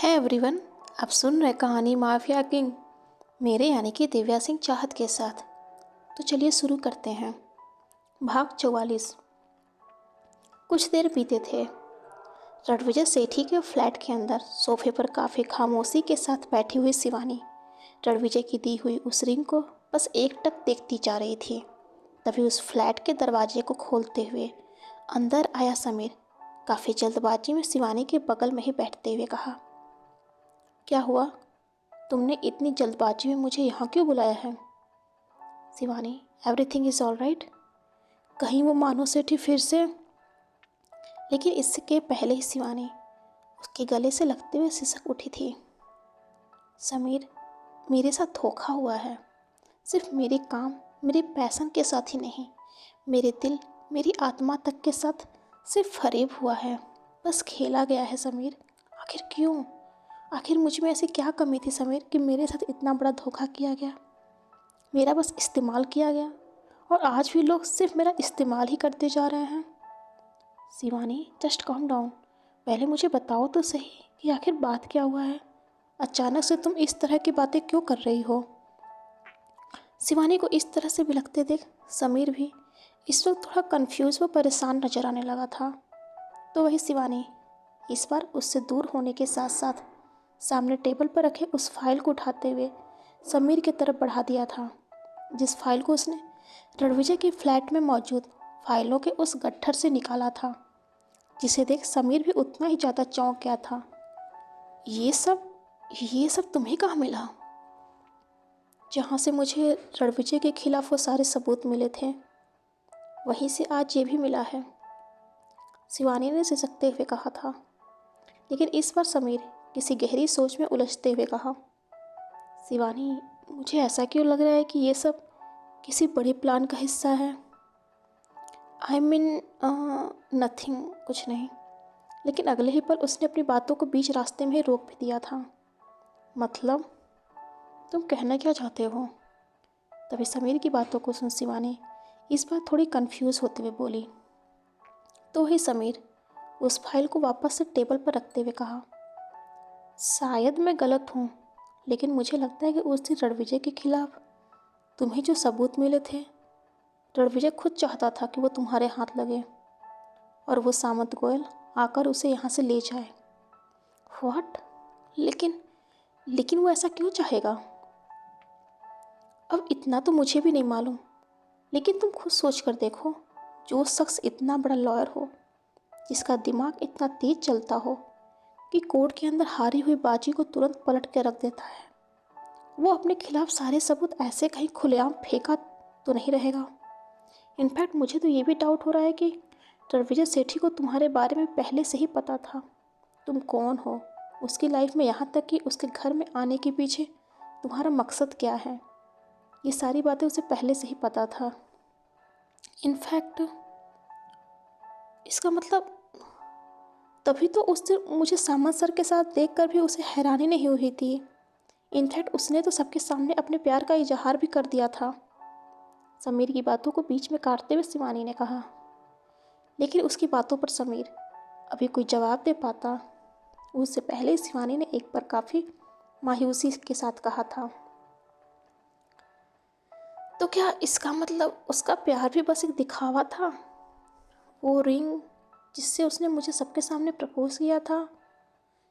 है एवरीवन। आप सुन रहे कहानी माफिया किंग, मेरे यानी कि दिव्या सिंह चाहत के साथ। तो चलिए शुरू करते हैं। भाग 44। कुछ देर बीते थे। रणविजय सेठी के फ्लैट के अंदर सोफे पर काफ़ी खामोशी के साथ बैठी हुई शिवानी रणविजय की दी हुई उस रिंग को बस एकटक देखती जा रही थी। तभी उस फ्लैट के दरवाजे को खोलते हुए अंदर आया समीर। काफ़ी जल्दबाजी में शिवानी के बगल में ही बैठते हुए कहा, क्या हुआ? तुमने इतनी जल्दबाजी में मुझे यहाँ क्यों बुलाया है? Shivani, everything is all right. कहीं वो मानो सेठी फिर से। लेकिन इसके पहले ही शिवानी उसके गले से लगते हुए सिसक उठी थी। समीर, मेरे साथ धोखा हुआ है। सिर्फ मेरे काम, मेरे पैशन के साथ ही नहीं, मेरे दिल, मेरी आत्मा तक के साथ सिर्फ फरेब हुआ है। बस खेला गया है समीर। आखिर क्यों? आखिर मुझ में ऐसी क्या कमी थी समीर कि मेरे साथ इतना बड़ा धोखा किया गया? मेरा बस इस्तेमाल किया गया और आज भी लोग सिर्फ मेरा इस्तेमाल ही करते जा रहे हैं। Shivani, just calm down. पहले मुझे बताओ तो सही कि आखिर बात क्या हुआ है। अचानक से तुम इस तरह की बातें क्यों कर रही हो? शिवानी को इस तरह से बिलखते देख समीर भी इस वक्त थोड़ा कंफ्यूज व परेशान नजर आने लगा था। तो वही शिवानी इस बार उससे दूर होने के साथ साथ सामने टेबल पर रखे उस फाइल को उठाते हुए समीर की तरफ बढ़ा दिया था, जिस फाइल को उसने रणविजय के फ्लैट में मौजूद फाइलों के उस गट्ठर से निकाला था, जिसे देख समीर भी उतना ही ज़्यादा चौंक गया था। ये सब तुम्हें कहाँ मिला? जहाँ से मुझे रणविजय के खिलाफ वो सारे सबूत मिले थे, वहीं से आज ये भी मिला है, शिवानी ने सिसकते हुए कहा था। लेकिन इस बार समीर किसी गहरी सोच में उलझते हुए कहा, शिवानी, मुझे ऐसा क्यों लग रहा है कि ये सब किसी बड़े प्लान का हिस्सा है। आई मीन नथिंग, कुछ नहीं। लेकिन अगले ही पल उसने अपनी बातों को बीच रास्ते में ही रोक भी दिया था। मतलब, तुम कहना क्या चाहते हो? तभी समीर की बातों को सुन शिवानी इस बार थोड़ी कंफ्यूज होते हुए बोली। तो ही समीर उस फाइल को वापस से टेबल पर रखते हुए कहा, शायद मैं गलत हूँ, लेकिन मुझे लगता है कि उस दिन रणविजय के खिलाफ तुम्हें जो सबूत मिले थे, रणविजय खुद चाहता था कि वो तुम्हारे हाथ लगे और वो सामंत गोयल आकर उसे यहाँ से ले जाए। व्हाट? लेकिन वो ऐसा क्यों चाहेगा? अब इतना तो मुझे भी नहीं मालूम, लेकिन तुम खुद सोच कर देखो, जो शख्स इतना बड़ा लॉयर हो, जिसका दिमाग इतना तेज चलता हो कि कोर्ट के अंदर हारी हुई बाजी को तुरंत पलट के रख देता है, वो अपने खिलाफ सारे सबूत ऐसे कहीं खुलेआम फेंका तो नहीं रहेगा। इनफैक्ट मुझे तो ये भी डाउट हो रहा है कि रणविजय सेठी को तुम्हारे बारे में पहले से ही पता था। तुम कौन हो, उसकी लाइफ में, यहाँ तक कि उसके घर में आने के पीछे तुम्हारा मकसद क्या है, ये सारी बातें उसे पहले से ही पता था। इनफैक्ट इसका मतलब, तभी तो उस दिन मुझे सामंत सर के साथ देखकर भी उसे हैरानी नहीं हुई थी। इनफैक्ट उसने तो सबके सामने अपने प्यार का इजहार भी कर दिया था। समीर की बातों को बीच में काटते हुए शिवानी ने कहा। लेकिन उसकी बातों पर समीर अभी कोई जवाब दे पाता उससे पहले ही शिवानी ने एक बार काफ़ी मायूसी के साथ कहा था, तो क्या इसका मतलब उसका प्यार भी बस एक दिखावा था? वो रिंग जिससे उसने मुझे सबके सामने प्रपोज किया था,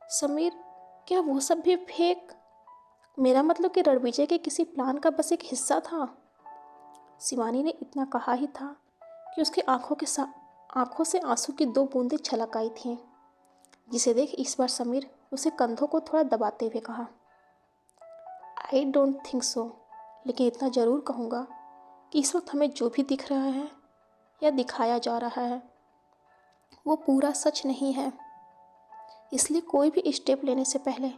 समीर, क्या वो सब भी फेक? मेरा मतलब कि रणविजय के किसी प्लान का बस एक हिस्सा था। शिवानी ने इतना कहा ही था कि उसकी आंखों से आंसू की दो बूंदें छलक आई थीं, जिसे देख इस बार समीर उसे कंधों को थोड़ा दबाते हुए कहा, आई डोंट थिंक सो। लेकिन इतना ज़रूर कहूँगा कि इस वक्त हमें जो भी दिख रहा है या दिखाया जा रहा है, वो पूरा सच नहीं है। इसलिए कोई भी स्टेप लेने से पहले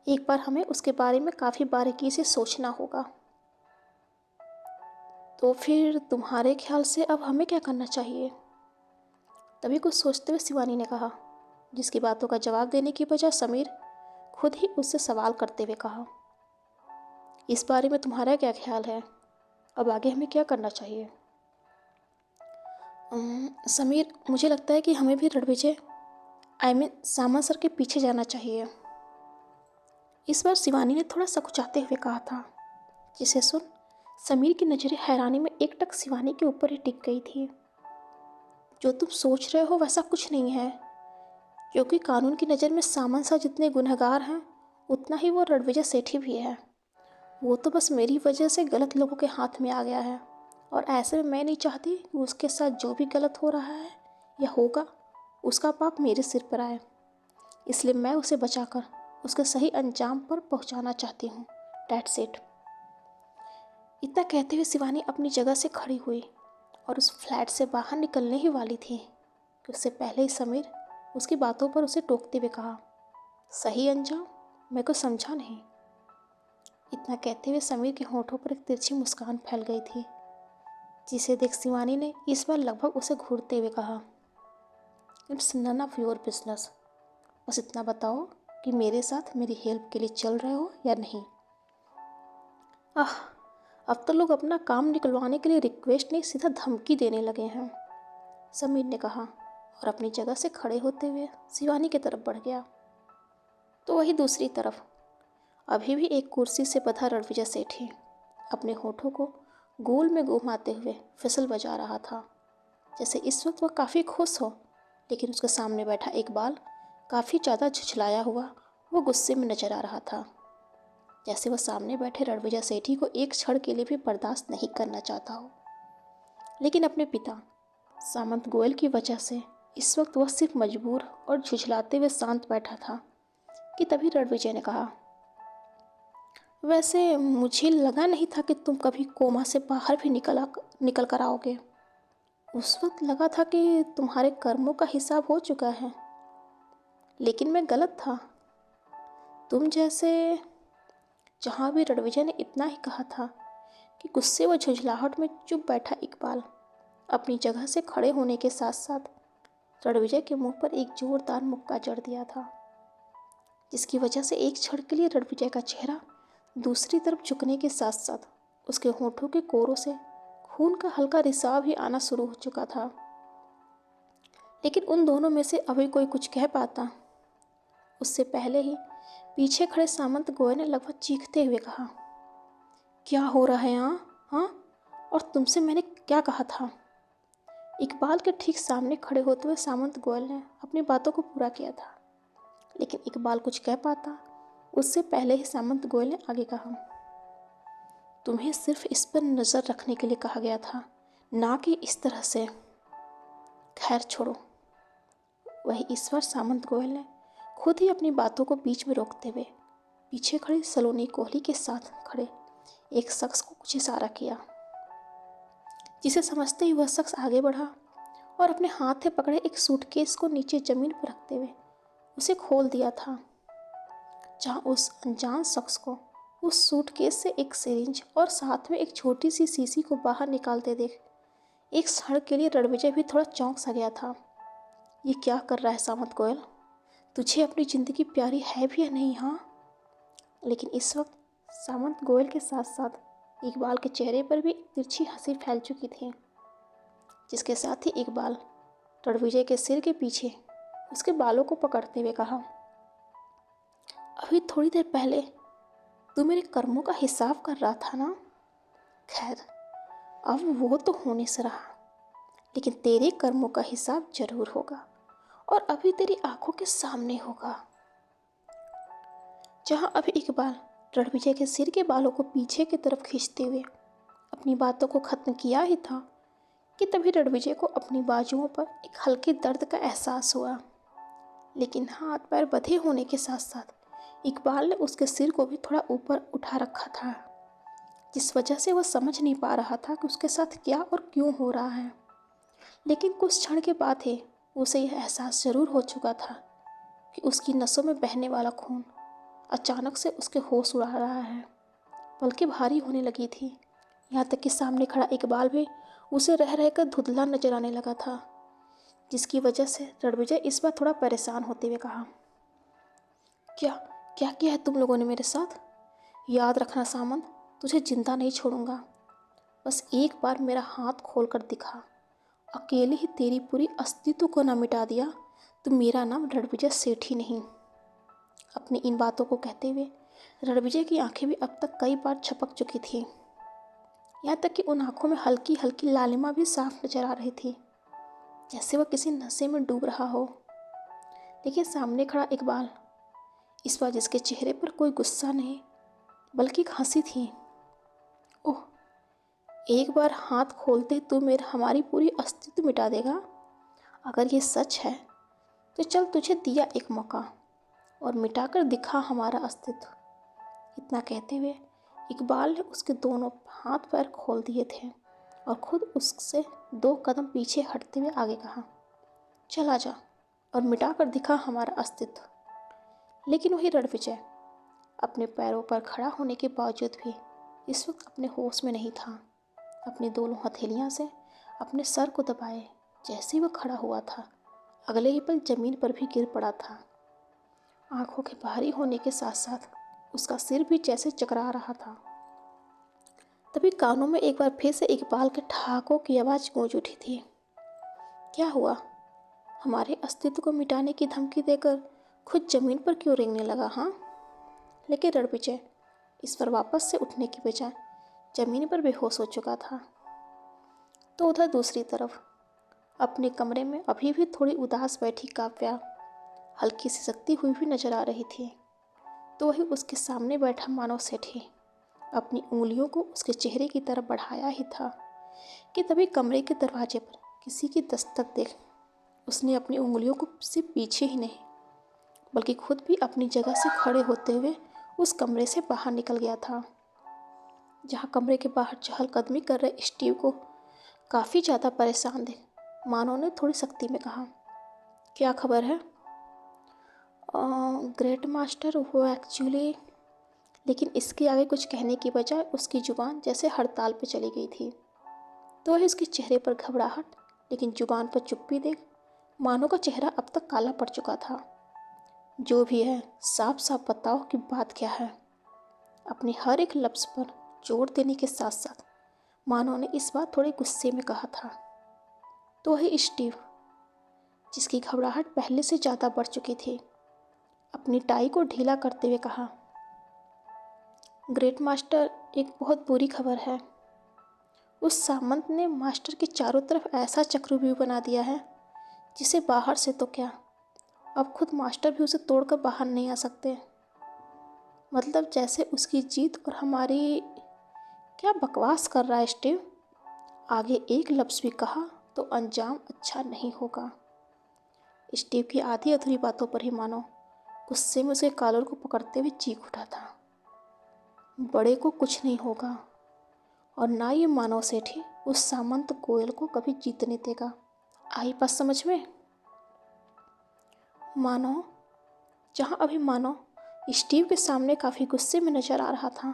एक बार हमें उसके बारे में काफ़ी बारीकी से सोचना होगा। तो फिर तुम्हारे ख्याल से अब हमें क्या करना चाहिए? तभी कुछ सोचते हुए शिवानी ने कहा, जिसकी बातों का जवाब देने की बजाय समीर खुद ही उससे सवाल करते हुए कहा, इस बारे में तुम्हारा क्या ख्याल है? अब आगे हमें क्या करना चाहिए? समीर, मुझे लगता है कि हमें भी रणविजय सामंत सर के पीछे जाना चाहिए। इस बार शिवानी ने थोड़ा सकुचाते हुए कहा था। जिसे सुन समीर की नज़रें हैरानी में एकटक शिवानी के ऊपर ही टिक गई थी। जो तुम सोच रहे हो वैसा कुछ नहीं है, क्योंकि कानून की नज़र में सामन शाह जितने गुनहगार हैं उतना ही वो रणविजय सेठी भी है। वो तो बस मेरी वजह से गलत लोगों के हाथ में आ गया है, और ऐसे में मैं नहीं चाहती कि उसके साथ जो भी गलत हो रहा है या होगा उसका पाप मेरे सिर पर आए। इसलिए मैं उसे बचाकर उसके सही अंजाम पर पहुंचाना चाहती हूँ। That's it. इतना कहते हुए शिवानी अपनी जगह से खड़ी हुई और उस फ्लैट से बाहर निकलने ही वाली थी कि उससे पहले ही समीर उसकी बातों पर उसे टोकते हुए कहा, सही अंजाम? मैं को समझा नहीं। इतना कहते हुए समीर के होठों पर एक तिरछी मुस्कान फैल गई थी, जिसे देख शिवानी ने इस बार लगभग उसे घूरते हुए कहा, it's none of your business. बस इतना बताओ कि मेरे साथ मेरी हेल्प के लिए चल रहे हो या नहीं। आह, अब तो लोग अपना काम निकलवाने के लिए रिक्वेस्ट नहीं सीधा धमकी देने लगे हैं, समीर ने कहा और अपनी जगह से खड़े होते हुए शिवानी की तरफ बढ़ गया। तो वही दूसरी तरफ अभी भी एक कुर्सी से बंधा रणविजय सेठी अपने होठों को गोल में घुमाते हुए फिसल बजा रहा था, जैसे इस वक्त वह काफ़ी खुश हो। लेकिन उसके सामने बैठा इकबाल काफ़ी ज़्यादा झुझलाया हुआ वो गुस्से में नजर आ रहा था, जैसे वह सामने बैठे रणविजय सेठी को एक क्षण के लिए भी बर्दाश्त नहीं करना चाहता हो। लेकिन अपने पिता सामंत गोयल की वजह से इस वक्त वह सिर्फ मजबूर और झुझलाते हुए शांत बैठा था कि तभी रणविजय ने कहा, वैसे मुझे लगा नहीं था कि तुम कभी कोमा से बाहर भी निकल कर आओगे। उस वक्त लगा था कि तुम्हारे कर्मों का हिसाब हो चुका है, लेकिन मैं गलत था। तुम जैसे जहाँ भी रणविजय ने इतना ही कहा था कि गुस्से व झुंझलाहट में चुप बैठा इकबाल अपनी जगह से खड़े होने के साथ साथ रणविजय के मुंह पर एक जोरदार मुक्का जड़ दिया था, जिसकी वजह से एक क्षण के लिए रणविजय का चेहरा दूसरी तरफ झुकने के साथ साथ उसके होठों के कोरों से खून का हल्का रिसाव ही आना शुरू हो चुका था। लेकिन उन दोनों में से अभी कोई कुछ कह पाता उससे पहले ही पीछे खड़े सामंत गोयल ने लगभग चीखते हुए कहा, क्या हो रहा है यहाँ? हाँ, और तुमसे मैंने क्या कहा था? इकबाल के ठीक सामने खड़े होते हुए सामंत गोयल ने अपनी बातों को पूरा किया था, लेकिन इकबाल कुछ कह पाता उससे पहले ही सामंत गोयल ने आगे कहा, तुम्हें सिर्फ इस पर नज़र रखने के लिए कहा गया था, ना कि इस तरह से। खैर छोड़ो। वही इस बार सामंत गोयल ने खुद ही अपनी बातों को बीच में रोकते हुए पीछे खड़ी सलोनी कोहली के साथ खड़े एक शख्स को कुछ इशारा किया, जिसे समझते ही वह शख्स आगे बढ़ा और अपने हाथ में पकड़े एक सूटकेस को नीचे जमीन पर रखते हुए उसे खोल दिया था, जहां उस अनजान शख्स को उस सूटकेस से एक सिरिंज और साथ में एक छोटी सी शीशी को बाहर निकालते देख एक क्षण के लिए रणविजय भी थोड़ा चौंक सा गया था। ये क्या कर रहा है सामंत गोयल? तुझे अपनी ज़िंदगी प्यारी है भी या नहीं? हाँ। लेकिन इस वक्त सामंत गोयल के साथ साथ इकबाल के चेहरे पर भी एक तिरछी हंसी फैल चुकी थी, जिसके साथ ही इकबाल रणविजय के सिर के पीछे उसके बालों को पकड़ते हुए कहा, अभी थोड़ी देर पहले तू मेरे कर्मों का हिसाब कर रहा था ना? खैर, अब वो तो होने से रहा, लेकिन तेरे कर्मों का हिसाब जरूर होगा, और अभी तेरी आंखों के सामने होगा। जहां अभी इकबाल रणविजय के सिर के बालों को पीछे की तरफ खींचते हुए अपनी बातों को खत्म किया ही था कि तभी रणविजय को अपनी बाजुओं पर एक हल्के दर्द का एहसास हुआ। लेकिन हाथ पैर बंधे होने के साथ साथ इकबाल ने उसके सिर को भी थोड़ा ऊपर उठा रखा था, जिस वजह से वह समझ नहीं पा रहा था कि उसके साथ क्या और क्यों हो रहा है। लेकिन कुछ क्षण के बाद ही उसे यह एहसास जरूर हो चुका था कि उसकी नसों में बहने वाला खून अचानक से उसके होश उड़ा रहा है, बल्कि भारी होने लगी थी। यहाँ तक कि सामने खड़ा इकबाल भी उसे रह रहकर धुंधला नजर आने लगा था, जिसकी वजह से रणविजय इस बार थोड़ा परेशान होते हुए कहा, क्या क्या किया है तुम लोगों ने मेरे साथ? याद रखना सामंत, तुझे जिंदा नहीं छोड़ूंगा। बस एक बार मेरा हाथ खोल कर दिखा, अकेले ही तेरी पूरी अस्तित्व को न मिटा दिया तो मेरा नाम रणविजय सेठी नहीं। अपनी इन बातों को कहते हुए रणविजय की आंखें भी अब तक कई बार झपक चुकी थी, यहाँ तक कि उन आंखों में हल्की हल्की लालिमा भी साफ नजर आ रही थी, जैसे वह किसी नशे में डूब रहा हो। लेकिन सामने खड़ा इकबाल, इस बार जिसके चेहरे पर कोई गुस्सा नहीं बल्कि एक हंसी थी। ओह, एक बार हाथ खोलते तू हमारी पूरी अस्तित्व मिटा देगा। अगर ये सच है तो चल, तुझे दिया एक मौका और मिटाकर दिखा हमारा अस्तित्व। इतना कहते हुए इकबाल ने उसके दोनों हाथ पैर खोल दिए थे और खुद उससे 2 कदम पीछे हटते हुए आगे कहा, चल आजा और मिटा कर दिखा हमारा अस्तित्व। लेकिन वही रणविजय अपने पैरों पर खड़ा होने के बावजूद भी इस वक्त अपने होश में नहीं था। अपनी दोनों हथेलियां से अपने सर को दबाए जैसे ही वह खड़ा हुआ था, अगले ही पल जमीन पर भी गिर पड़ा था। आंखों के भारी होने के साथ साथ उसका सिर भी जैसे चकरा रहा था। तभी कानों में एक बार फिर से इकबाल के ठहाकों की आवाज़ गूंज उठी थी। क्या हुआ? हमारे अस्तित्व को मिटाने की धमकी देकर खुद जमीन पर क्यों रेंगने लगा? हाँ। लेकिन रणविजय इस पर वापस से उठने की बजाय जमीन पर बेहोश हो चुका था। तो उधर दूसरी तरफ अपने कमरे में अभी भी थोड़ी उदास बैठी काव्या हल्की सी सकती हुई भी नजर आ रही थी। तो वही उसके सामने बैठा मानव सेठ ही अपनी उंगलियों को उसके चेहरे की तरफ बढ़ाया ही था कि तभी कमरे के दरवाजे पर किसी की दस्तक देख उसने अपनी उंगलियों को सिर्फ पीछे ही नहीं बल्कि खुद भी अपनी जगह से खड़े होते हुए उस कमरे से बाहर निकल गया था। जहाँ कमरे के बाहर चहलकदमी कर रहे स्टीव को काफ़ी ज़्यादा परेशान देख मानव ने थोड़ी सख्ती में कहा, क्या खबर है? ग्रेट मास्टर, वो एक्चुअली। लेकिन इसके आगे कुछ कहने की बजाय उसकी जुबान जैसे हड़ताल पर चली गई थी। तो वही उसके चेहरे पर घबराहट लेकिन जुबान पर चुप्पी देख मानो का चेहरा अब तक काला पड़ चुका था। जो भी है, साफ साफ बताओ कि बात क्या है। अपने हर एक लफ्ज़ पर जोर देने के साथ साथ मानो ने इस बार थोड़े गुस्से में कहा था। तो वही स्टीव, जिसकी घबराहट पहले से ज़्यादा बढ़ चुकी थी, अपनी टाई को ढीला करते हुए कहा, ग्रेट मास्टर, एक बहुत बुरी खबर है। उस सामंत ने मास्टर के चारों तरफ ऐसा चक्रव्यूह बना दिया है जिसे बाहर से तो क्या, अब खुद मास्टर भी उसे तोड़कर बाहर नहीं आ सकते। मतलब जैसे उसकी जीत और हमारी। क्या बकवास कर रहा है स्टीव? आगे एक लफ्ज़ भी कहा तो अंजाम अच्छा नहीं होगा। स्टीव की आधी अधूरी बातों पर ही मानो गुस्से में उसके कॉलर को पकड़ते हुए चीख उठा था। बड़े को कुछ नहीं होगा और ना ये मानव सेठी उस सामंत गोयल को कभी जीतने देगा। आई बात समझ में? मानो जहाँ अभी मानो स्टीव के सामने काफ़ी गुस्से में नजर आ रहा था,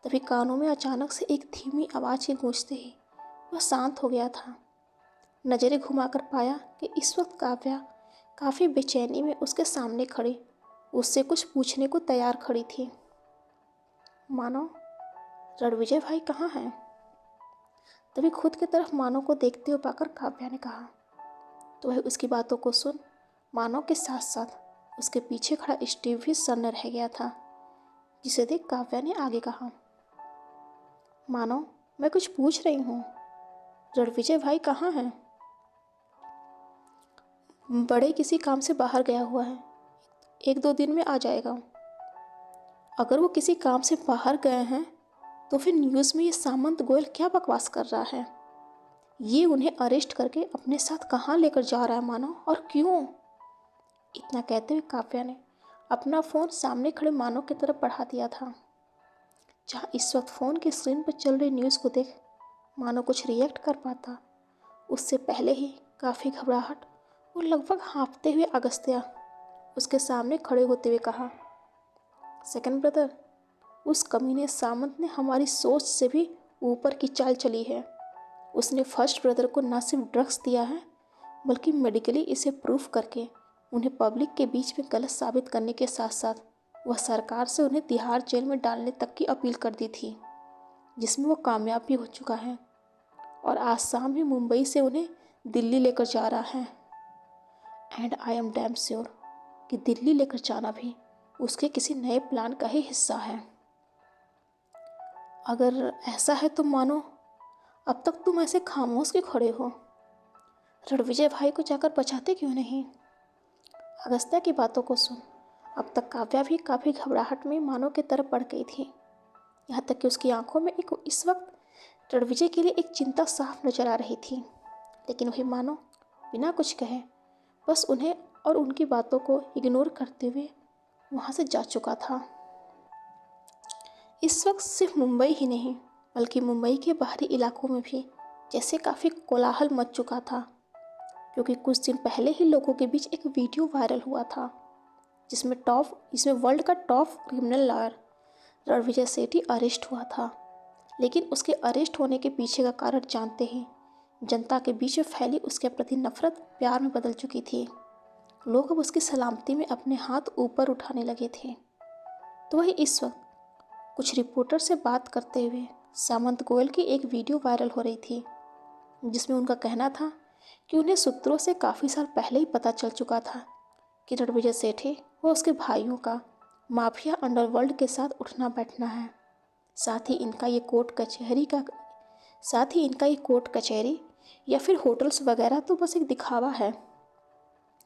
तभी कानों में अचानक से एक धीमी आवाज़ के गूंजते ही वह शांत हो गया था। नज़रें घुमाकर पाया कि इस वक्त काव्या काफ़ी बेचैनी में उसके सामने खड़ी उससे कुछ पूछने को तैयार खड़ी थी। मानो, रणविजय भाई कहाँ हैं? तभी खुद की तरफ मानो को देखते हुए पाकर काव्या ने कहा। तो वह उसकी बातों को सुन मानो के साथ साथ उसके पीछे खड़ा स्टीव भी सन्न रह गया था, जिसे देख काव्या ने आगे कहा, मानो, मैं कुछ पूछ रही हूँ, रणविजय भाई कहाँ हैं? बड़े किसी काम से बाहर गया हुआ है, 1-2 दिन में आ जाएगा। अगर वो किसी काम से बाहर गए हैं तो फिर न्यूज़ में ये सामंत गोयल क्या बकवास कर रहा है? ये उन्हें अरेस्ट करके अपने साथ कहाँ लेकर जा रहा है मानो, और क्यों? इतना कहते हुए काव्या ने अपना फ़ोन सामने खड़े मानो की तरफ बढ़ा दिया था, जहाँ इस वक्त फ़ोन की स्क्रीन पर चल रही न्यूज़ को देख मानो कुछ रिएक्ट कर पाता उससे पहले ही काफ़ी घबराहट और लगभग हाँफते हुए अगस्त्या उसके सामने खड़े होते हुए कहा, सेकंड ब्रदर, उस कमीने सामंत ने हमारी सोच से भी ऊपर की चाल चली है। उसने फर्स्ट ब्रदर को न सिर्फ ड्रग्स दिया है बल्कि मेडिकली इसे प्रूफ करके उन्हें पब्लिक के बीच में गलत साबित करने के साथ साथ वह सरकार से उन्हें तिहाड़ जेल में डालने तक की अपील कर दी थी, जिसमें वो कामयाब भी हो चुका है और आज शाम ही मुंबई से उन्हें दिल्ली लेकर जा रहा है। And I am damn sure कि दिल्ली लेकर जाना भी उसके किसी नए प्लान का ही हिस्सा है। अगर ऐसा है तो मानो अब तक तुम ऐसे खामोश क्यों खड़े हो? रणविजय भाई को जाकर बचाते क्यों नहीं? अगस्त्या की बातों को सुन अब तक काव्या भी काफ़ी घबराहट में मानो की तरफ बढ़ गई थी। यहाँ तक कि उसकी आंखों में एक इस वक्त रणविजय के लिए एक चिंता साफ नजर आ रही थी। लेकिन वही मानो बिना कुछ कहे बस उन्हें और उनकी बातों को इग्नोर करते हुए वहाँ से जा चुका था। इस वक्त सिर्फ मुंबई ही नहीं बल्कि मुंबई के बाहरी इलाकों में भी जैसे काफ़ी कोलाहल मच चुका था, क्योंकि कुछ दिन पहले ही लोगों के बीच एक वीडियो वायरल हुआ था जिसमें वर्ल्ड का टॉप क्रिमिनल लॉयर रणविजय सेठी अरेस्ट हुआ था। लेकिन उसके अरेस्ट होने के पीछे का कारण जानते ही जनता के बीच में फैली उसके प्रति नफरत प्यार में बदल चुकी थी। लोग अब उसकी सलामती में अपने हाथ ऊपर उठाने लगे थे। तो वही इस वक्त कुछ रिपोर्टर से बात करते हुए सामंत गोयल की एक वीडियो वायरल हो रही थी, जिसमें उनका कहना था कि उन्हें सूत्रों से काफ़ी साल पहले ही पता चल चुका था कि रणविजय सेठी व उसके भाइयों का माफिया अंडरवर्ल्ड के साथ उठना बैठना है। साथ ही इनका ये कोर्ट कचहरी या फिर होटल्स वगैरह तो बस एक दिखावा है,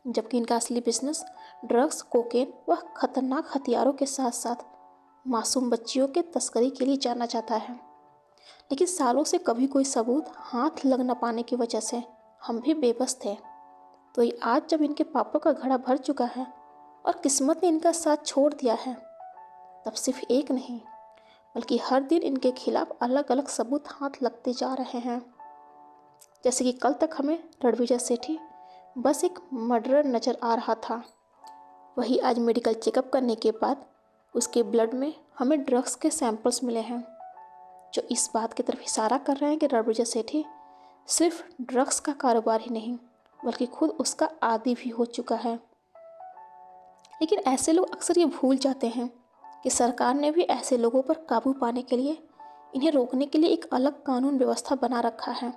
जबकि इनका असली बिजनेस ड्रग्स, कोकेन व खतरनाक हथियारों के साथ साथ मासूम बच्चियों के तस्करी के लिए जाना जाता है। लेकिन सालों से कभी कोई सबूत हाथ लग न पाने की वजह से हम भी बेबस थे। तो ये आज जब इनके पापों का घड़ा भर चुका है और किस्मत ने इनका साथ छोड़ दिया है, तब सिर्फ एक नहीं बल्कि हर दिन इनके खिलाफ अलग अलग सबूत हाथ लगते जा रहे हैं। जैसे कि कल तक हमें रणविजय सेठी बस एक मर्डरर नज़र आ रहा था, वही आज मेडिकल चेकअप करने के बाद उसके ब्लड में हमें ड्रग्स के सैंपल्स मिले हैं, जो इस बात की तरफ इशारा कर रहे हैं कि रणविजय सेठी सिर्फ ड्रग्स का कारोबार ही नहीं बल्कि खुद उसका आदी भी हो चुका है। लेकिन ऐसे लोग अक्सर ये भूल जाते हैं कि सरकार ने भी ऐसे लोगों पर काबू पाने के लिए इन्हें रोकने के लिए एक अलग कानून व्यवस्था बना रखा है।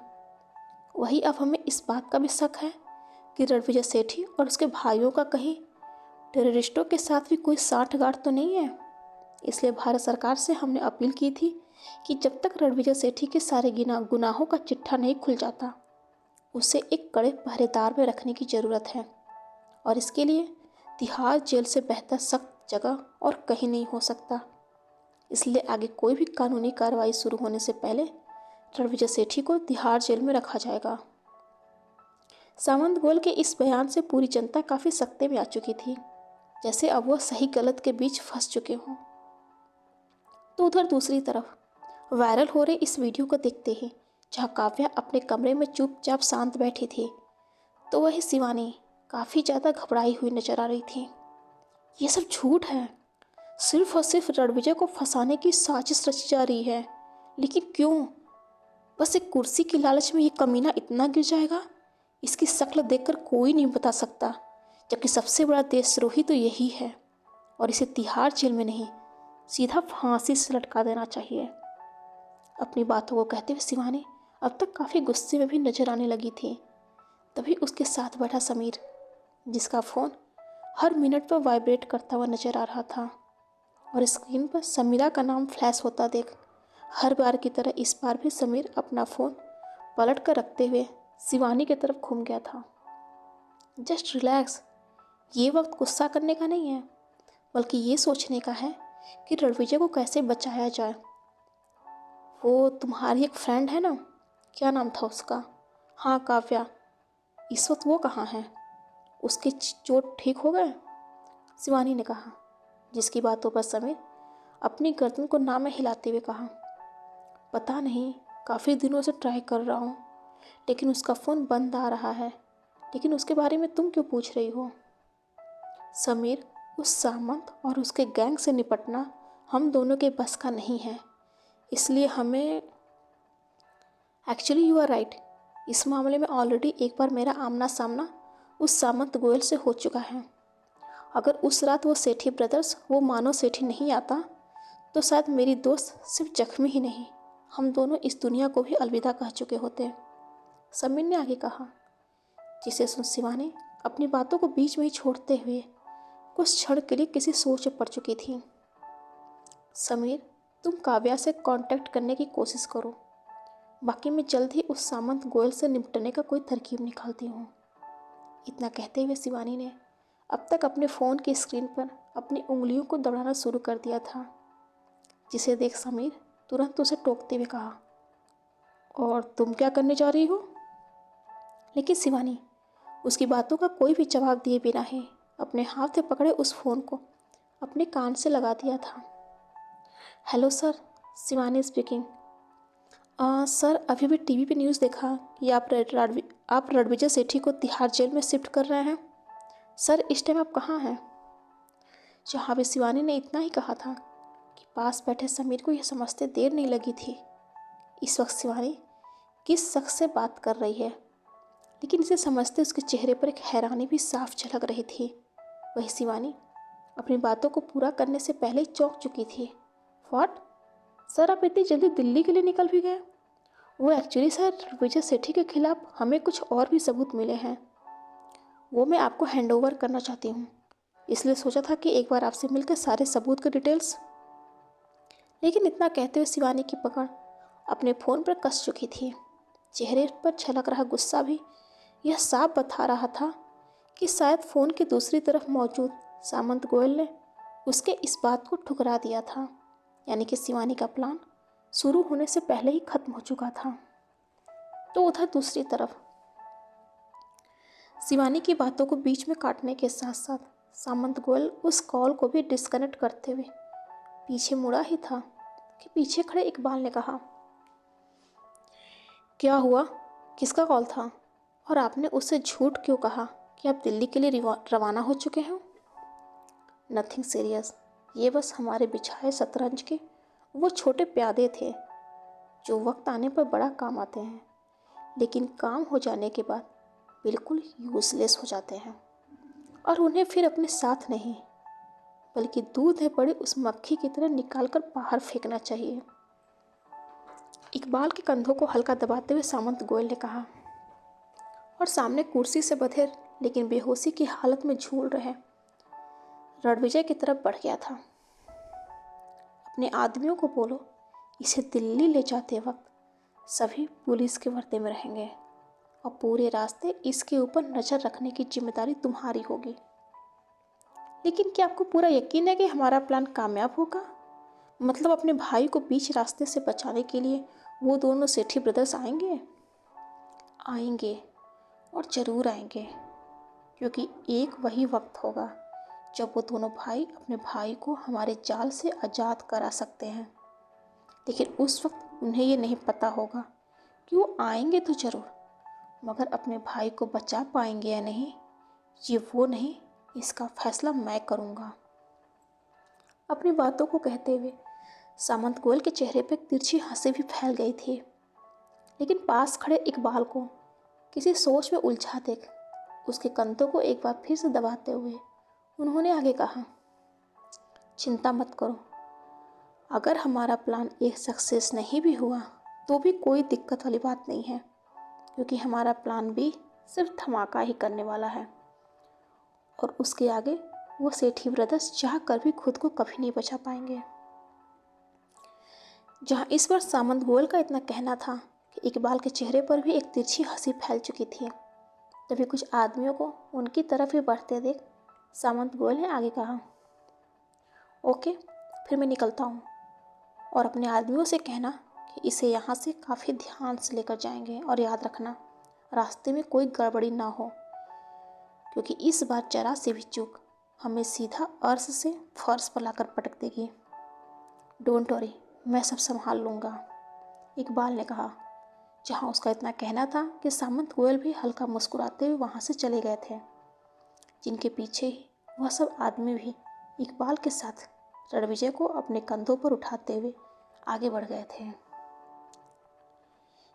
वही अब हमें इस बात का भी शक है कि रणविजय सेठी और उसके भाइयों का कहीं टेररिस्टों के साथ भी कोई साठगांठ तो नहीं है। इसलिए भारत सरकार से हमने अपील की थी कि जब तक रणविजय सेठी के सारे गुनाहों का चिट्ठा नहीं खुल जाता, उसे एक कड़े पहरेदार में रखने की ज़रूरत है, और इसके लिए तिहाड़ जेल से बेहतर सख्त जगह और कहीं नहीं हो सकता। इसलिए आगे कोई भी कानूनी कार्रवाई शुरू होने से पहले रणविजय सेठी को तिहाड़ जेल में रखा जाएगा। सामंत गोयल के इस बयान से पूरी जनता काफ़ी सख्ते में आ चुकी थी, जैसे अब वह सही गलत के बीच फंस चुके हों। तो उधर दूसरी तरफ वायरल हो रहे इस वीडियो को देखते ही जहाँ काव्या अपने कमरे में चुपचाप शांत बैठी थी, तो वही शिवानी काफ़ी ज़्यादा घबराई हुई नजर आ रही थी। ये सब झूठ है, सिर्फ और सिर्फ रणविजय को फंसाने की साजिश रची जा रही है। लेकिन क्यों? बस एक कुर्सी की लालच में ये कमीना इतना गिर जाएगा, इसकी शक्ल देखकर कोई नहीं बता सकता। जबकि सबसे बड़ा देशद्रोही तो यही है, और इसे तिहाड़ जेल में नहीं सीधा फांसी से लटका देना चाहिए। अपनी बातों को कहते हुए शिवानी अब तक काफ़ी गुस्से में भी नजर आने लगी थी। तभी उसके साथ बैठा समीर, जिसका फ़ोन हर मिनट पर वाइब्रेट करता हुआ नजर आ रहा था, और स्क्रीन पर समीरा का नाम फ्लैश होता देख हर बार की तरह इस बार भी समीर अपना फ़ोन पलट कर रखते हुए शिवानी की तरफ घूम गया था। जस्ट रिलैक्स, ये वक्त गुस्सा करने का नहीं है बल्कि ये सोचने का है कि रणविजय को कैसे बचाया जाए। वो तुम्हारी एक फ्रेंड है ना, क्या नाम था उसका? हाँ काव्या, इस वक्त वो कहाँ है? उसके चोट ठीक हो गए? शिवानी ने कहा, जिसकी बातों पर समीर अपनी गर्दन को ना में हिलाते हुए कहा, पता नहीं, काफ़ी दिनों से ट्राई कर रहा हूँ लेकिन उसका फ़ोन बंद आ रहा है। लेकिन उसके बारे में तुम क्यों पूछ रही हो? समीर, उस सामंत और उसके गैंग से निपटना हम दोनों के बस का नहीं है, इसलिए हमें एक्चुअली यू आर राइट, इस मामले में ऑलरेडी एक बार मेरा आमना सामना उस सामंत गोयल से हो चुका है। अगर उस रात वो सेठी ब्रदर्स वो मानव सेठी नहीं आता तो शायद मेरी दोस्त सिर्फ जख्मी ही नहीं, हम दोनों इस दुनिया को भी अलविदा कह चुके होते। समीर ने आगे कहा, जिसे सुन शिवानी अपनी बातों को बीच में ही छोड़ते हुए कुछ क्षण के लिए किसी सोच में पड़ चुकी थी। समीर, तुम काव्या से कांटेक्ट करने की कोशिश करो, बाकी मैं जल्द ही उस सामंत गोयल से निपटने का कोई तरकीब निकालती हूँ। इतना कहते हुए शिवानी ने अब तक अपने फ़ोन की स्क्रीन पर अपनी उंगलियों को दौड़ाना शुरू कर दिया था, जिसे देख समीर तुरंत उसे टोकते हुए कहा, और तुम क्या करने जा रही हो? लेकिन शिवानी उसकी बातों का कोई भी जवाब दिए बिना ही अपने हाथ में पकड़े उस फ़ोन को अपने कान से लगा दिया था। Hello sir, Shivani speaking. Sir, अभी भी टीवी पे न्यूज़ देखा कि आप रणविजय सेठी को तिहाड़ जेल में शिफ्ट कर रहे हैं। सर, इस टाइम आप कहाँ हैं? जहाँ भी शिवानी ने इतना ही कहा था कि पास बैठे समीर को यह समझते देर नहीं लगी थी इस वक्त शिवानी किस शख्स से बात कर रही है, लेकिन इसे समझते उसके चेहरे पर एक हैरानी भी साफ झलक रही थी। वही शिवानी अपनी बातों को पूरा करने से पहले ही चौंक चुकी थी। व्हाट? सर, आप इतनी जल्दी दिल्ली के लिए निकल भी गए? वो एक्चुअली सर, विजय सेठी के खिलाफ हमें कुछ और भी सबूत मिले हैं, वो मैं आपको हैंड ओवर करना चाहती हूँ, इसलिए सोचा था कि एक बार आपसे मिलकर सारे सबूत के डिटेल्स। लेकिन इतना कहते हुए शिवानी की पकड़ अपने फ़ोन पर कस चुकी थी। चेहरे पर छलक रहा गुस्सा भी यह साफ बता रहा था कि शायद फ़ोन की दूसरी तरफ मौजूद सामंत गोयल ने उसके इस बात को ठुकरा दिया था, यानी कि शिवानी का प्लान शुरू होने से पहले ही खत्म हो चुका था। तो उधर दूसरी तरफ शिवानी की बातों को बीच में काटने के साथ साथ सामंत गोयल उस कॉल को भी डिस्कनेक्ट करते हुए पीछे मुड़ा ही था कि पीछे खड़े इकबाल ने कहा, क्या हुआ? किसका कॉल था? और आपने उससे झूठ क्यों कहा कि आप दिल्ली के लिए रवाना हो चुके हैं? नथिंग सीरियस, ये बस हमारे बिछाए शतरंज के वो छोटे प्यादे थे जो वक्त आने पर बड़ा काम आते हैं, लेकिन काम हो जाने के बाद बिल्कुल यूजलेस हो जाते हैं, और उन्हें फिर अपने साथ नहीं बल्कि दूध में पड़ी उस मक्खी की तरह निकाल कर बाहर फेंकना चाहिए। इकबाल के कंधों को हल्का दबाते हुए सामंत गोयल ने कहा, और सामने कुर्सी से बधिर लेकिन बेहोशी की हालत में झूल रहे रणविजय की तरफ बढ़ गया था। अपने आदमियों को बोलो, इसे दिल्ली ले जाते वक्त सभी पुलिस के वर्दी में रहेंगे और पूरे रास्ते इसके ऊपर नज़र रखने की जिम्मेदारी तुम्हारी होगी। लेकिन क्या आपको पूरा यकीन है कि हमारा प्लान कामयाब होगा? मतलब अपने भाई को बीच रास्ते से बचाने के लिए वो दोनों सेठी ब्रदर्स आएंगे? आएंगे, और ज़रूर आएंगे, क्योंकि एक वही वक्त होगा जब वो दोनों भाई अपने भाई को हमारे जाल से आज़ाद करा सकते हैं। लेकिन उस वक्त उन्हें ये नहीं पता होगा कि वो आएंगे तो ज़रूर, मगर अपने भाई को बचा पाएंगे या नहीं, ये वो नहीं, इसका फैसला मैं करूँगा। अपनी बातों को कहते हुए सामंत गोयल के चेहरे पर तिरछी हंसी भी फैल गई थी, लेकिन पास खड़े इकबाल को किसी सोच में उलझा देख उसके कंधों को एक बार फिर से दबाते हुए उन्होंने आगे कहा, चिंता मत करो, अगर हमारा प्लान एक सक्सेस नहीं भी हुआ तो भी कोई दिक्कत वाली बात नहीं है, क्योंकि हमारा प्लान भी सिर्फ धमाका ही करने वाला है, और उसके आगे वो सेठी ब्रदर्स चाह कर भी खुद को कभी नहीं बचा पाएंगे। जहाँ इस बार सामंत गोयल का इतना कहना था कि इकबाल के चेहरे पर भी एक तिरछी हंसी फैल चुकी थी, तभी कुछ आदमियों को उनकी तरफ ही बढ़ते देख सामंत गोयल ने आगे कहा, ओके, फिर मैं निकलता हूँ, और अपने आदमियों से कहना कि इसे यहाँ से काफ़ी ध्यान से लेकर जाएंगे, और याद रखना रास्ते में कोई गड़बड़ी ना हो, क्योंकि इस बार जरा से भी चूक हमें सीधा अर्श से फर्श पर लाकर पटक देगी। डोंट वरी, मैं सब संभाल लूँगा, इकबाल ने कहा। जहाँ उसका इतना कहना था कि सामंत गोयल भी हल्का मुस्कुराते हुए वहाँ से चले गए थे, जिनके पीछे ही वह सब आदमी भी इकबाल के साथ रणविजय को अपने कंधों पर उठाते हुए आगे बढ़ गए थे।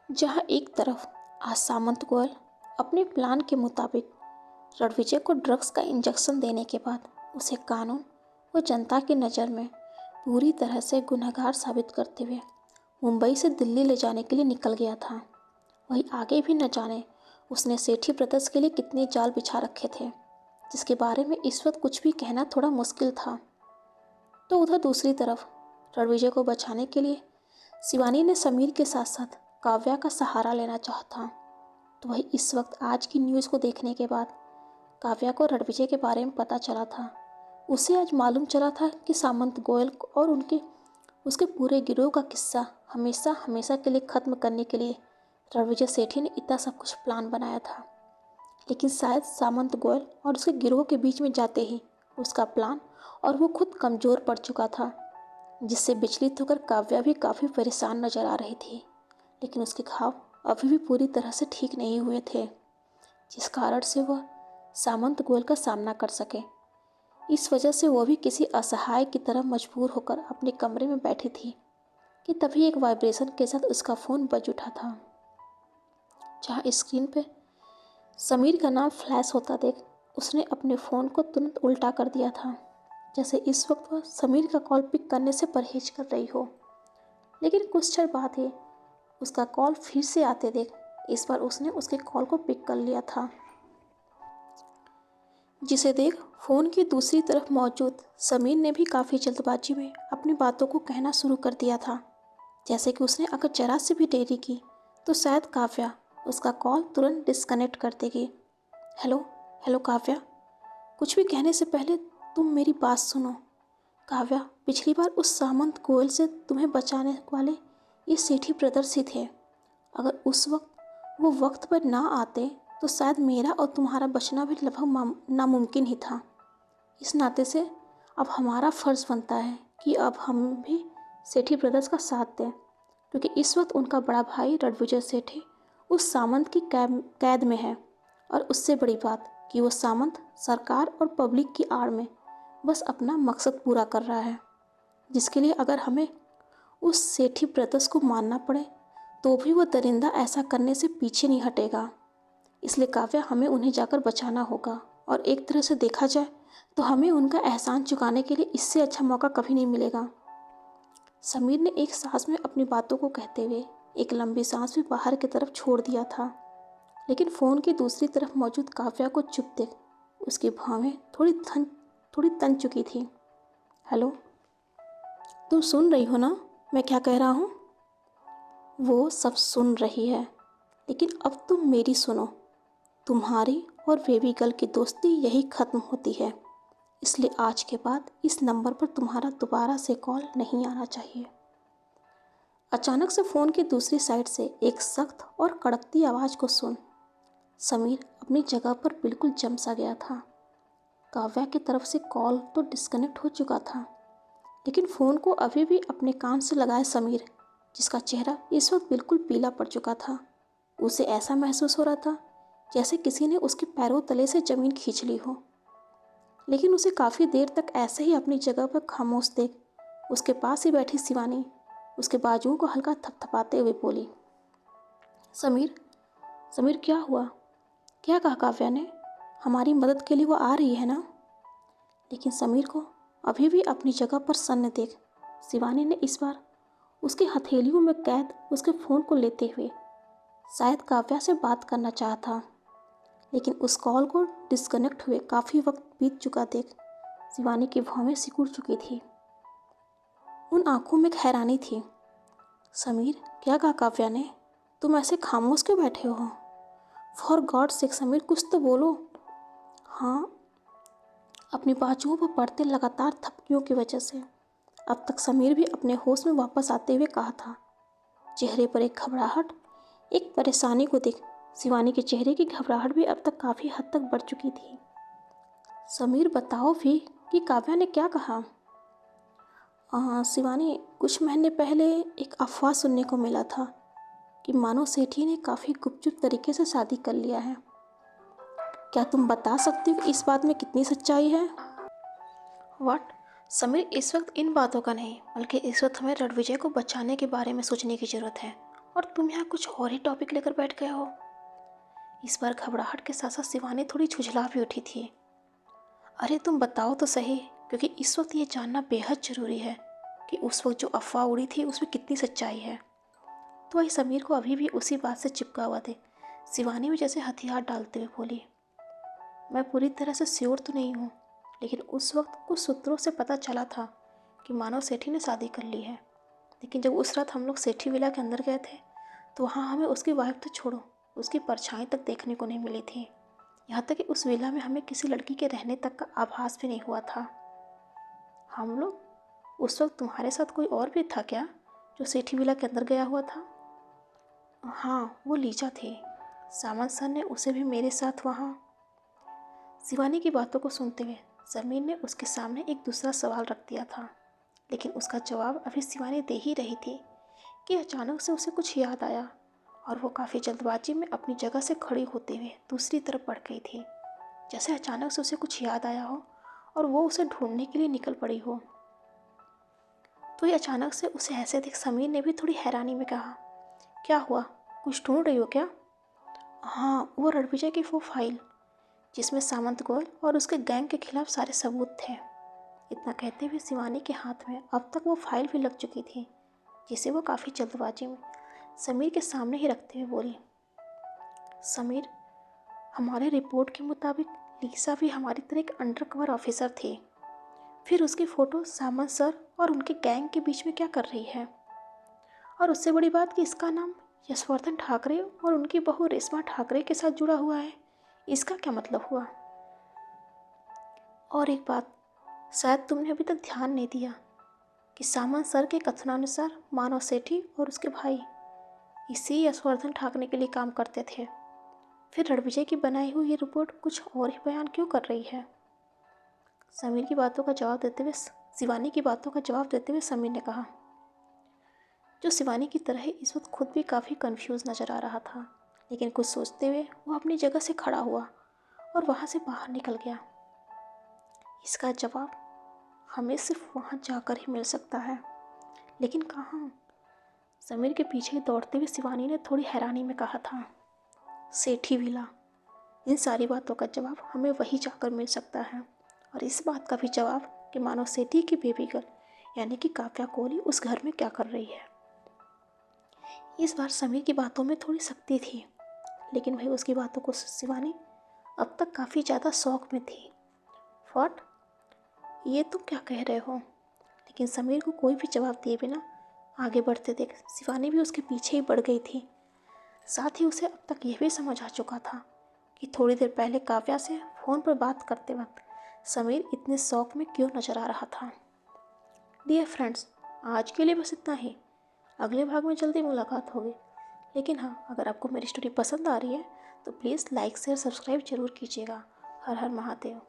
जहाँ एक तरफ आज सामंत गोयल अपने प्लान के मुताबिक रणविजय को ड्रग्स का इंजेक्शन देने के बाद उसे कानून व जनता की नज़र में पूरी तरह से गुनहगार साबित करते हुए मुंबई से दिल्ली ले जाने के लिए निकल गया था, वही आगे भी न जाने उसने सेठी ब्रदर्स के लिए कितने जाल बिछा रखे थे। जिसके बारे में इस वक्त कुछ भी कहना थोड़ा मुश्किल था। तो उधर दूसरी तरफ रणविजय को बचाने के लिए शिवानी ने समीर के साथ साथ काव्या का सहारा लेना चाहा था। तो वही इस वक्त आज की न्यूज़ को देखने के बाद काव्या को रणविजय के बारे में पता चला था। उसे आज मालूम चला था कि सामंत गोयल और उसके पूरे गिरोह का किस्सा हमेशा हमेशा के लिए ख़त्म करने के लिए रणविजय सेठी ने इतना सब कुछ प्लान बनाया था। लेकिन शायद सामंत गोयल और उसके गिरोह के बीच में जाते ही उसका प्लान और वो खुद कमज़ोर पड़ चुका था, जिससे विचलित होकर काव्या भी काफ़ी परेशान नजर आ रही थी। लेकिन उसके घाव अभी भी पूरी तरह से ठीक नहीं हुए थे, जिस कारण से वह सामंत गोयल का सामना कर सके। इस वजह से वो भी किसी असहाय की तरह मजबूर होकर अपने कमरे में बैठी थी कि तभी एक वाइब्रेशन के साथ उसका फ़ोन बज उठा था। जहाँ स्क्रीन पे समीर का नाम फ्लैश होता देख उसने अपने फ़ोन को तुरंत उल्टा कर दिया था, जैसे इस वक्त वह समीर का कॉल पिक करने से परहेज कर रही हो। लेकिन कुछ क्षण बाद ही उसका कॉल फिर से आते देख इस बार उसने उसके कॉल को पिक कर लिया था, जिसे देख फ़ोन की दूसरी तरफ मौजूद समीर ने भी काफ़ी जल्दबाजी में अपनी बातों को कहना शुरू कर दिया था, जैसे कि उसने अगर जरा से भी देरी की तो शायद काव्या उसका कॉल तुरंत डिस्कनेक्ट कर देगी। हेलो हेलो काव्या, कुछ भी कहने से पहले तुम मेरी बात सुनो। काव्या, पिछली बार उस सामंत गोयल से तुम्हें बचाने वाले ये सेठी ब्रदर्स ही थे। अगर उस वक्त वो वक्त पर ना आते तो शायद मेरा और तुम्हारा बचना भी लगभग नामुमकिन ही था। इस नाते से अब हमारा फ़र्ज़ बनता है कि अब हम भी सेठी ब्रदर्स का साथ दें, क्योंकि इस वक्त उनका बड़ा भाई रणविजय सेठी उस सामंत की कैद में है। और उससे बड़ी बात कि वो सामंत सरकार और पब्लिक की आड़ में बस अपना मकसद पूरा कर रहा है, जिसके लिए अगर हमें उस सेठी ब्रदर्स को मानना पड़े तो भी वो दरिंदा ऐसा करने से पीछे नहीं हटेगा। इसलिए काव्या, हमें उन्हें जाकर बचाना होगा। और एक तरह से देखा जाए तो हमें उनका एहसान चुकाने के लिए इससे अच्छा मौका कभी नहीं मिलेगा। समीर ने एक सांस में अपनी बातों को कहते हुए एक लंबी सांस भी बाहर की तरफ छोड़ दिया था। लेकिन फ़ोन की दूसरी तरफ मौजूद काव्या को चुप देख उसकी भौहें थोड़ी तन चुकी थी। हेलो, तुम सुन रही हो ना मैं क्या कह रहा हूँ? वो सब सुन रही है, लेकिन अब तुम मेरी सुनो। तुम्हारी और बेबी गर्ल की दोस्ती यही ख़त्म होती है, इसलिए आज के बाद इस नंबर पर तुम्हारा दोबारा से कॉल नहीं आना चाहिए। अचानक से फ़ोन की दूसरी साइड से एक सख्त और कड़कती आवाज़ को सुन समीर अपनी जगह पर बिल्कुल जम सा गया था। काव्या की तरफ से कॉल तो डिस्कनेक्ट हो चुका था, लेकिन फ़ोन को अभी भी अपने कान से लगाए समीर, जिसका चेहरा इस वक्त बिल्कुल पीला पड़ चुका था। उसे ऐसा महसूस हो रहा था जैसे किसी ने उसके पैरों तले से ज़मीन खींच ली हो। लेकिन उसे काफ़ी देर तक ऐसे ही अपनी जगह पर खामोश देख उसके पास ही बैठी शिवानी उसके बाजुओं को हल्का थपथपाते हुए बोली, समीर, समीर क्या हुआ? क्या कहा काव्या ने? हमारी मदद के लिए वो आ रही है ना? लेकिन समीर को अभी भी अपनी जगह पर सन्न देख शिवानी ने इस बार उसकी हथेलियों में कैद उसके फ़ोन को लेते हुए शायद काव्या से बात करना चाहा, लेकिन उस कॉल को डिस्कनेक्ट हुए काफ़ी वक्त बीत चुका देख शिवानी की भौहें सिकुड़ चुकी थी। उन आंखों में हैरानी थी। समीर, क्या कहा काव्या ने? तुम ऐसे खामोश क्यों बैठे हो? फॉर गॉड सेक समीर, कुछ तो बोलो। हाँ, अपनी बाजुओं पर पड़ते लगातार थपकियों की वजह से अब तक समीर भी अपने होश में वापस आते हुए कहा था। चेहरे पर एक घबराहट, एक परेशानी को देख शिवानी के चेहरे की घबराहट भी अब तक काफ़ी हद तक बढ़ चुकी थी। समीर, बताओ भी कि काव्या ने क्या कहा? शिवानी, कुछ महीने पहले एक अफवाह सुनने को मिला था कि मानो सेठी ने काफ़ी गुपचुप तरीके से शादी कर लिया है। क्या तुम बता सकती हो इस बात में कितनी सच्चाई है? व्हाट? समीर, इस वक्त इन बातों का नहीं, बल्कि इस वक्त हमें रणविजय को बचाने के बारे में सोचने की ज़रूरत है, और तुम यहाँ कुछ और ही टॉपिक लेकर बैठ गए हो। इस बार घबराहट के साथ साथ शिवानी थोड़ी झुझला भी उठी थी। अरे तुम बताओ तो सही, क्योंकि इस वक्त ये जानना बेहद ज़रूरी है कि उस वक्त जो अफवाह उड़ी थी उसमें कितनी सच्चाई है। तो वही समीर को अभी भी उसी बात से चिपका हुआ थे। शिवानी भी जैसे हथियार डालते हुए बोली, मैं पूरी तरह से श्योर तो नहीं हूँ, लेकिन उस वक्त कुछ सूत्रों से पता चला था कि मानव सेठी ने शादी कर ली है। लेकिन जब उस रात हम लोग सेठी विला के अंदर गए थे तो वहाँ हमें उसकी वाइफ तो छोड़ो, उसकी परछाई तक देखने को नहीं मिली थी। यहाँ तक कि उस विला में हमें किसी लड़की के रहने तक का आभास भी नहीं हुआ था। हम लोग उस वक्त तुम्हारे साथ कोई और भी था क्या जो सेठी विला के अंदर गया हुआ था? हाँ, वो लीजा थी। सामंत सर ने उसे भी मेरे साथ वहाँ। शिवानी की बातों को सुनते हुए समीर ने उसके सामने एक दूसरा सवाल रख दिया था, लेकिन उसका जवाब अभी शिवानी दे ही रही थी कि अचानक से उसे कुछ याद आया और वो काफ़ी जल्दबाजी में अपनी जगह से खड़ी होते हुए दूसरी तरफ बढ़ गई थी, जैसे अचानक से उसे कुछ याद आया हो और वो उसे ढूंढने के लिए निकल पड़ी हो। तो ये अचानक से उसे ऐसे देख समीर ने भी थोड़ी हैरानी में कहा, क्या हुआ, कुछ ढूंढ रही हो क्या? हाँ, वो रणविजय की वो फाइल जिसमें सामंत गोयल और उसके गैंग के खिलाफ सारे सबूत थे। इतना कहते हुए शिवानी के हाथ में अब तक वो फाइल भी लग चुकी थी, जिसे वो काफ़ी जल्दबाजी में समीर के सामने ही रखते हुए बोली, समीर, हमारे रिपोर्ट के मुताबिक लीसा भी हमारी तरह एक अंडरकवर ऑफिसर थी। फिर उसकी फ़ोटो सामंत सर और उनके गैंग के बीच में क्या कर रही है? और उससे बड़ी बात कि इसका नाम यशवर्धन ठाकरे और उनकी बहू रेशमा ठाकरे के साथ जुड़ा हुआ है। इसका क्या मतलब हुआ? और एक बात, शायद तुमने अभी तक ध्यान नहीं दिया कि सामंत सर के कथनानुसार मानव सेठी और उसके भाई इसी यशवर्धन ठाकरे के लिए काम करते थे। फिर रणविजय की बनाई हुई ये रिपोर्ट कुछ और ही बयान क्यों कर रही है? समीर की बातों का जवाब देते हुए शिवानी की बातों का जवाब देते हुए समीर ने कहा, जो शिवानी की तरह इस वक्त खुद भी काफ़ी कंफ्यूज नजर आ रहा था, लेकिन कुछ सोचते हुए वो अपनी जगह से खड़ा हुआ और वहाँ से बाहर निकल गया। इसका जवाब हमें सिर्फ वहाँ जाकर ही मिल सकता है, लेकिन कहाँ? समीर के पीछे दौड़ते हुए शिवानी ने थोड़ी हैरानी में कहा था, सेठी विला। इन सारी बातों का जवाब हमें वही जाकर मिल सकता है, और इस बात का भी जवाब कि मानव सेठी की बेबी गर्ल यानी कि काव्या कोहली उस घर में क्या कर रही है। इस बार समीर की बातों में थोड़ी सख्ती थी, लेकिन वही उसकी बातों को शिवानी अब तक काफ़ी ज़्यादा शौक में थी। व्हाट? ये तुम क्या कह रहे हो? लेकिन समीर को कोई भी जवाब दिए बिना आगे बढ़ते देख शिवानी भी उसके पीछे ही बढ़ गई थी। साथ ही उसे अब तक यह भी समझ आ चुका था कि थोड़ी देर पहले काव्या से फ़ोन पर बात करते वक्त समीर इतने शौक में क्यों नजर आ रहा था। डियर फ्रेंड्स, आज के लिए बस इतना ही। अगले भाग में जल्दी मुलाकात होगी। लेकिन हाँ, अगर आपको मेरी स्टोरी पसंद आ रही है तो प्लीज़ लाइक शेयर सब्सक्राइब जरूर कीजिएगा। हर हर महादेव।